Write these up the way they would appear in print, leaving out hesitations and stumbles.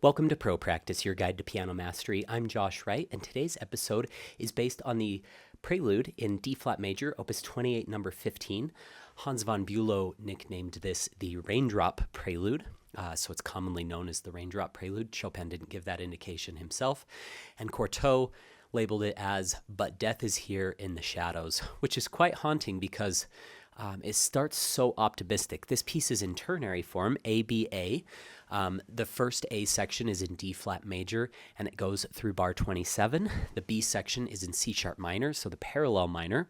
Welcome to Pro Practice, your guide to piano mastery. I'm Josh Wright, and today's episode is based on the Prelude in D-flat major, Opus 28 No. 15. Hans von Bülow nicknamed this the Raindrop Prelude, so it's commonly known as the Raindrop Prelude. Chopin didn't give that indication himself. And Cortot labeled it as But Death is Here in the Shadows, which is quite haunting because it starts so optimistic. This piece is in ternary form, A-B-A. The first A section is in D-flat major, and it goes through bar 27. The B section is in C-sharp minor, so the parallel minor,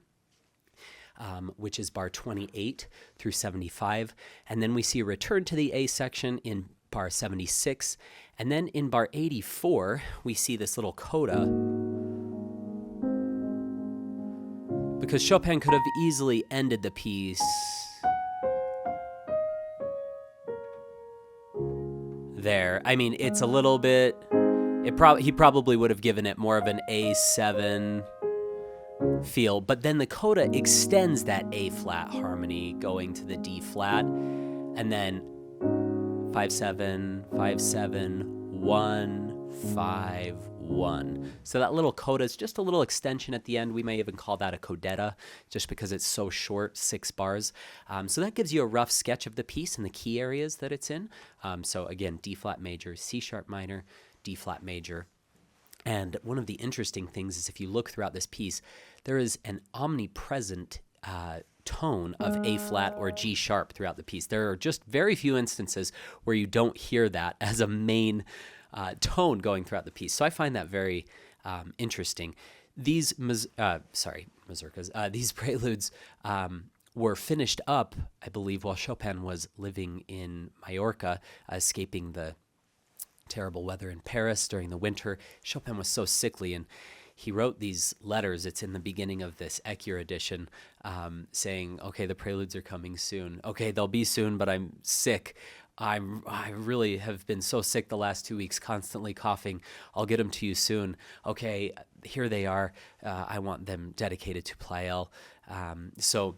which is bar 28 through 75. And then we see a return to the A section in bar 76. And then in bar 84, we see this little coda, because Chopin could have easily ended the piece there. I mean, it's a little bit, he probably would have given it more of an A7 feel, but then the coda extends that A flat harmony going to the D flat, and then 5-7, 5-7, 1, 5, 1. So that little coda is just a little extension at the end. We may even call that a codetta just because it's so short, 6 bars. So that gives you a rough sketch of the piece and the key areas that it's in. So again, D-flat major, C-sharp minor, D-flat major. And one of the interesting things is if you look throughout this piece, there is an omnipresent tone of A-flat or G-sharp throughout the piece. There are just very few instances where you don't hear that as a main tone going throughout the piece. So I find that very interesting. These mazurkas, these preludes were finished up, I believe, while Chopin was living in Majorca, escaping the terrible weather in Paris during the winter. Chopin was so sickly, and he wrote these letters. It's in the beginning of this Ecure edition, saying, okay, the preludes are coming soon. Okay, they'll be soon, but I'm sick. I really have been so sick the last 2 weeks, constantly coughing. I'll get them to you soon. Okay, here they are. I want them dedicated to Pleyel. So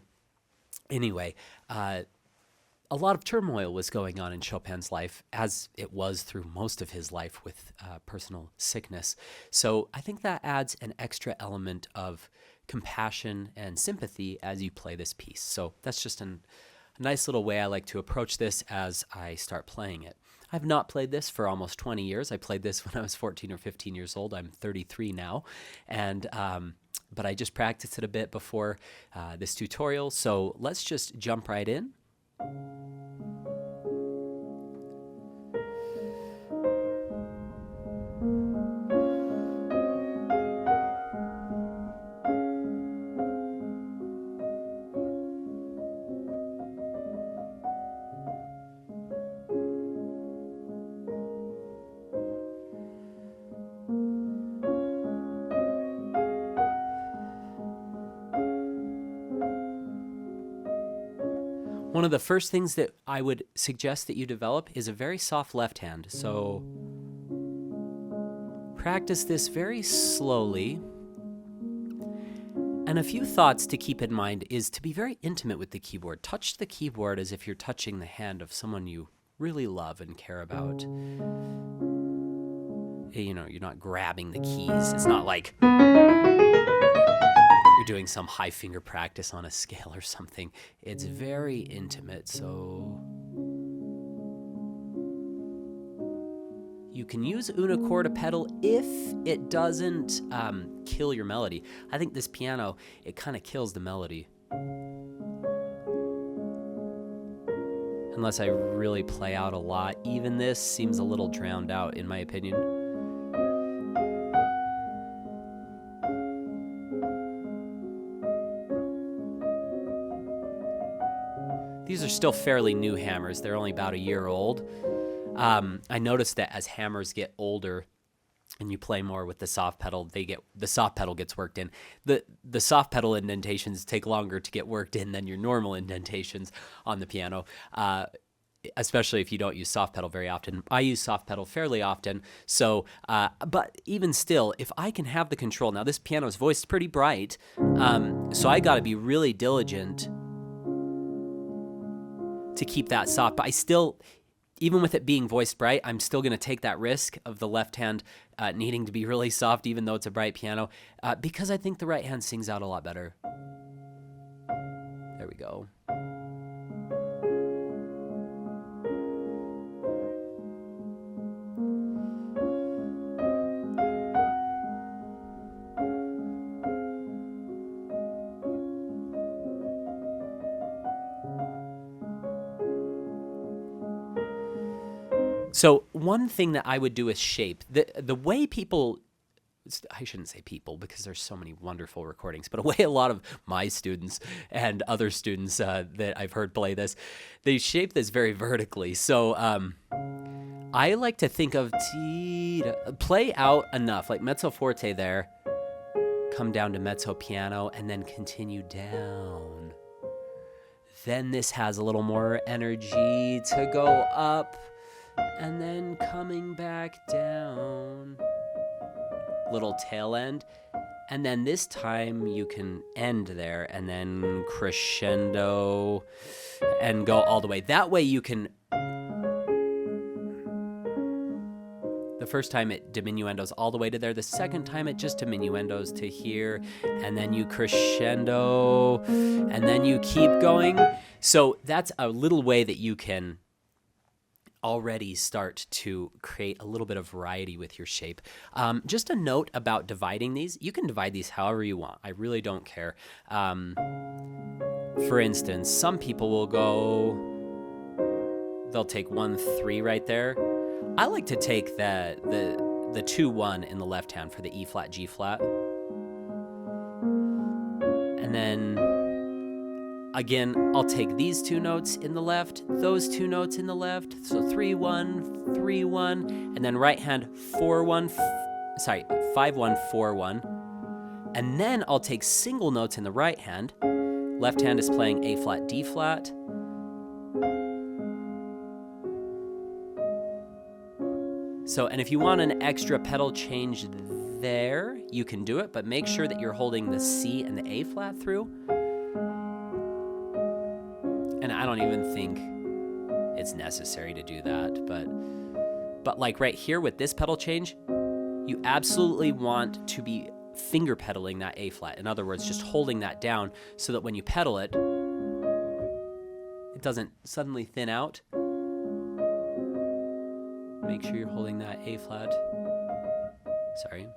anyway, a lot of turmoil was going on in Chopin's life, as it was through most of his life with personal sickness. So I think that adds an extra element of compassion and sympathy as you play this piece. So that's just a nice little way I like to approach this as I start playing it. I've not played this for almost 20 years. I played this when I was 14 or 15 years old. I'm 33 now, and but I just practiced it a bit before this tutorial. So let's just jump right in. One of the first things that I would suggest that you develop is a very soft left hand. So practice this very slowly. And a few thoughts to keep in mind is to be very intimate with the keyboard. Touch the keyboard as if you're touching the hand of someone you really love and care about. You know, you're not grabbing the keys. It's not like you're doing some high finger practice on a scale or something. It's very intimate, so you can use unicorda pedal if it doesn't kill your melody. I think this piano, it kind of kills the melody. Unless I really play out a lot. Even this seems a little drowned out, in my opinion. These are still fairly new hammers. They're only about a year old. I noticed that as hammers get older and you play more with the soft pedal, the soft pedal gets worked in. The soft pedal indentations take longer to get worked in than your normal indentations on the piano, especially if you don't use soft pedal very often. I use soft pedal fairly often, so but even still, if I can have the control. Now this piano's voiced pretty bright, so I got to be really diligent to keep that soft, but I still, even with it being voiced bright, I'm still going to take that risk of the left hand needing to be really soft, even though it's a bright piano, because I think the right hand sings out a lot better. There we go. So one thing that I would do with shape, the way people, I shouldn't say people because there's so many wonderful recordings, but a way a lot of my students and other students that I've heard play this, they shape this very vertically. So I like to think of play out enough, like mezzo forte there, come down to mezzo piano, and then continue down. Then this has a little more energy to go up, and then coming back down, little tail end, and then this time you can end there and then crescendo and go all the way. That way you can, the first time it diminuendos all the way to there, the second time it just diminuendos to here, and then you crescendo, and then you keep going. So that's a little way that you can already start to create a little bit of variety with your shape. Just a note about dividing these. You can divide these however you want. I really don't care. For instance, some people will go, they'll take 1-3 right there. I like to take the 2-1 in the left hand for the E flat, G flat. And then again, I'll take these two notes in the left, those two notes in the left, so 3-1, 3-1, and then right hand 5-1, 4-1, and then I'll take single notes in the right hand. Left hand is playing A flat, D flat. So, and if you want an extra pedal change there, you can do it, but make sure that you're holding the C and the A flat through. And I don't even think it's necessary to do that, but like right here with this pedal change, you absolutely want to be finger pedaling that A flat. In other words, just holding that down so that when you pedal it, it doesn't suddenly thin out. Make sure you're holding that A flat. Sorry.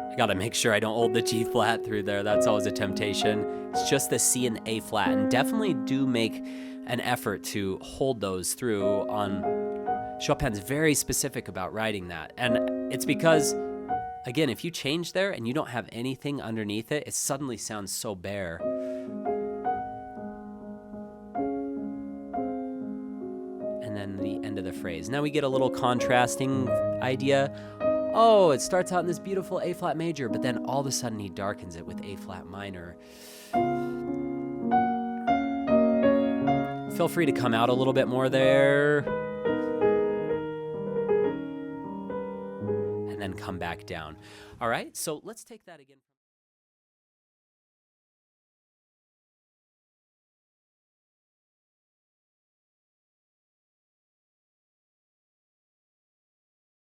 I gotta make sure I don't hold the G flat through there. That's always a temptation. It's just the C and the A flat, and definitely do make an effort to hold those through on. Chopin's very specific about writing that, and it's because, again, if you change there and you don't have anything underneath it, it suddenly sounds so bare. And then the end of the phrase. Now we get a little contrasting idea. Oh, it starts out in this beautiful A flat major, but then all of a sudden he darkens it with A flat minor. Feel free to come out a little bit more there. And then come back down. All right, so let's take that again.